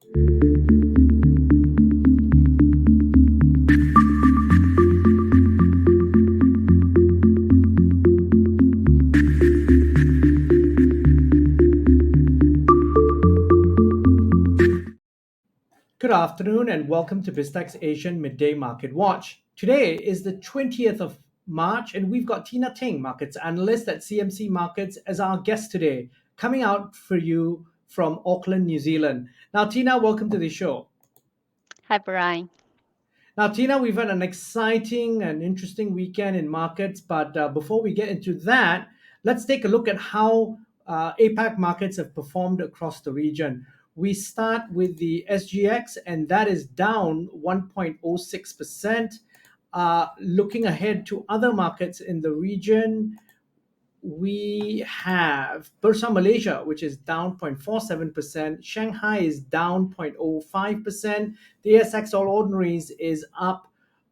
Good afternoon and welcome to BizTech's Asian Midday Market Watch. Today is the 20th of March and we've got Tina Teng, Markets Analyst at CMC Markets, as our guest today, coming out for you from Auckland, New Zealand. Now, Tina, welcome to the show. Hi, Brian. Now, Tina, we've had an exciting and interesting weekend in markets, but before we get into that, let's take a look at how APAC markets have performed across the region. We start with the SGX, and that is down 1.06%. Looking ahead to other markets in the region, we have Bursa Malaysia, which is down 0.47%. Shanghai is down 0.05%. The ASX All Ordinaries is down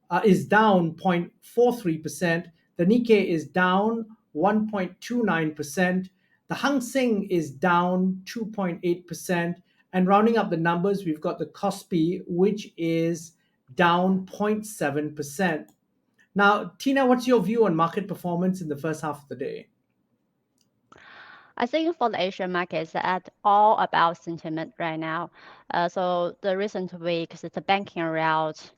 0.43%. The Nikkei is down 1.29%. The Hang Seng is down 2.8%. And rounding up the numbers, we've got the Kospi, which is down 0.7%. Now, Tina, what's your view on market performance in the first half of the day? I think for the Asian markets, it's all about sentiment right now. So the recent weeks, it's a banking route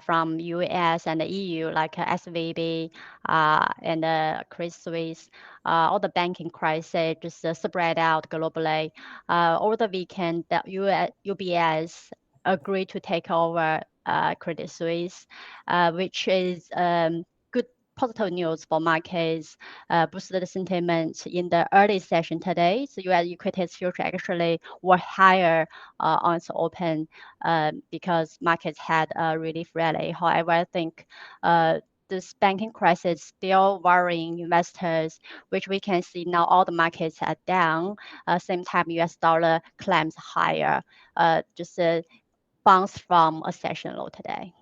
from US and the EU, like SVB and Credit Suisse. All the banking crisis just spread out globally. Over the weekend, the UBS agreed to take over Credit Suisse, which is positive news for markets, boosted the sentiment in the early session today. So US equities future actually were higher on its open because markets had a relief rally. However, I think this banking crisis still worrying investors, which we can see now all the markets are down. Same time, US dollar climbs higher, just bounce from a session low today.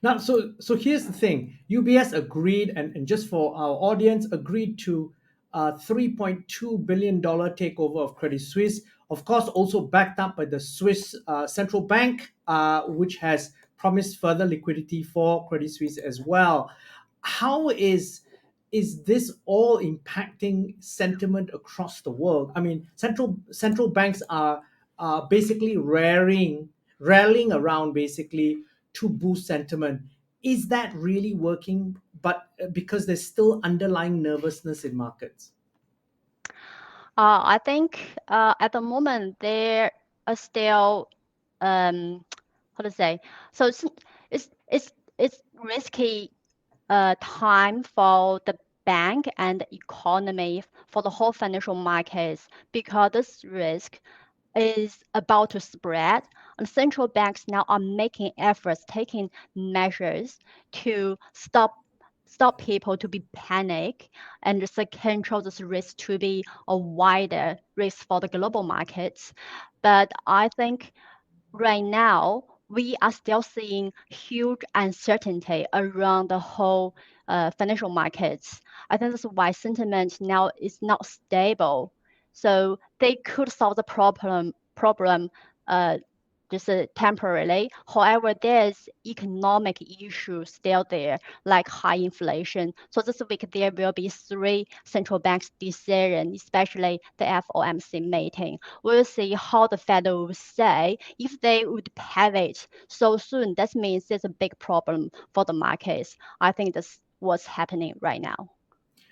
Now, so here's the thing. UBS agreed, and just for our audience, agreed to a $3.2 billion takeover of Credit Suisse. Of course, also backed up by the Swiss central bank, which has promised further liquidity for Credit Suisse as well. How is this all impacting sentiment across the world? I mean, central banks are basically rallying around basically to boost sentiment. Is that really working? But because there's still underlying nervousness in markets. I think at the moment there are still how to say. So it's risky time for the bank and the economy, for the whole financial markets, because this risk is about to spread, and central banks now are making efforts, taking measures to stop people to be panic and just control this risk to be a wider risk for the global markets. But I think right now we are still seeing huge uncertainty around the whole financial markets. I think that's why sentiment now is not stable. So they could solve the problem just temporarily. However, there's economic issues still there, like high inflation. So this week there will be 3 central banks decisions, especially the FOMC meeting. We'll see how the Fed will say. If they would pivot so soon, that means there's a big problem for the markets. I think that's what's happening right now.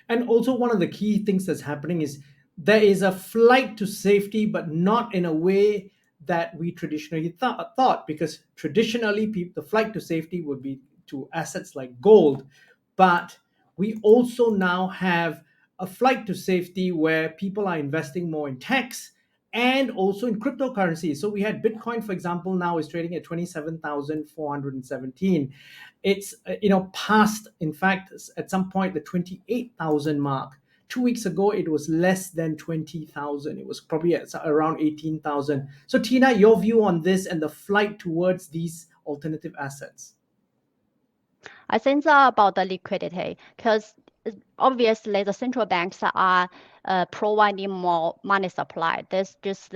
And also one of the key things that's happening is there is a flight to safety, but not in a way that we traditionally thought, because traditionally the flight to safety would be to assets like gold. But we also now have a flight to safety where people are investing more in techs and also in cryptocurrencies. So we had Bitcoin, for example, now is trading at 27,417. It's past, in fact, at some point the 28,000 mark. 2 weeks ago, it was less than 20,000. It was probably at around 18,000. So, Tina, your view on this and the flight towards these alternative assets? I think it's about the liquidity, because obviously the central banks are providing more money supply. This just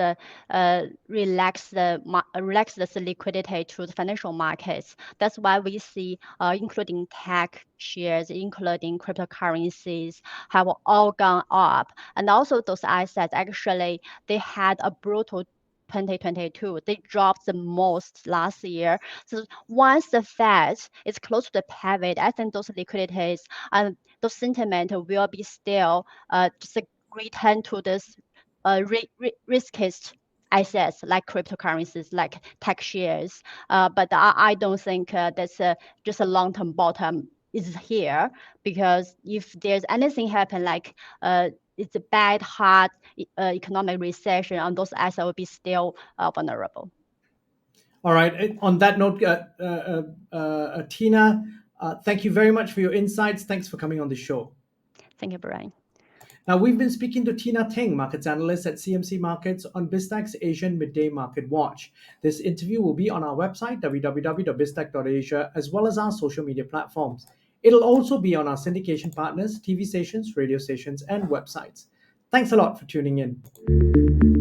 relax this liquidity to the financial markets. That's why we see, including tech shares, including cryptocurrencies, have all gone up. And also those assets actually they had a brutal 2022. They dropped the most last year. So once the Fed is close to the pivot, I think those liquidities and those sentiment will be still just return to this riskiest assets like cryptocurrencies, like tech shares. But I don't think that's just a long-term bottom is here, because if there's anything happen like it's a bad, hard economic recession, and those assets will be still vulnerable. All right. On that note, Tina, thank you very much for your insights. Thanks for coming on the show. Thank you, Brian. Now, we've been speaking to Tina Teng, markets analyst at CMC Markets, on BizTech's Asian Midday Market Watch. This interview will be on our website, www.biztech.asia, as well as our social media platforms. It'll also be on our syndication partners, TV stations, radio stations, and websites. Thanks a lot for tuning in.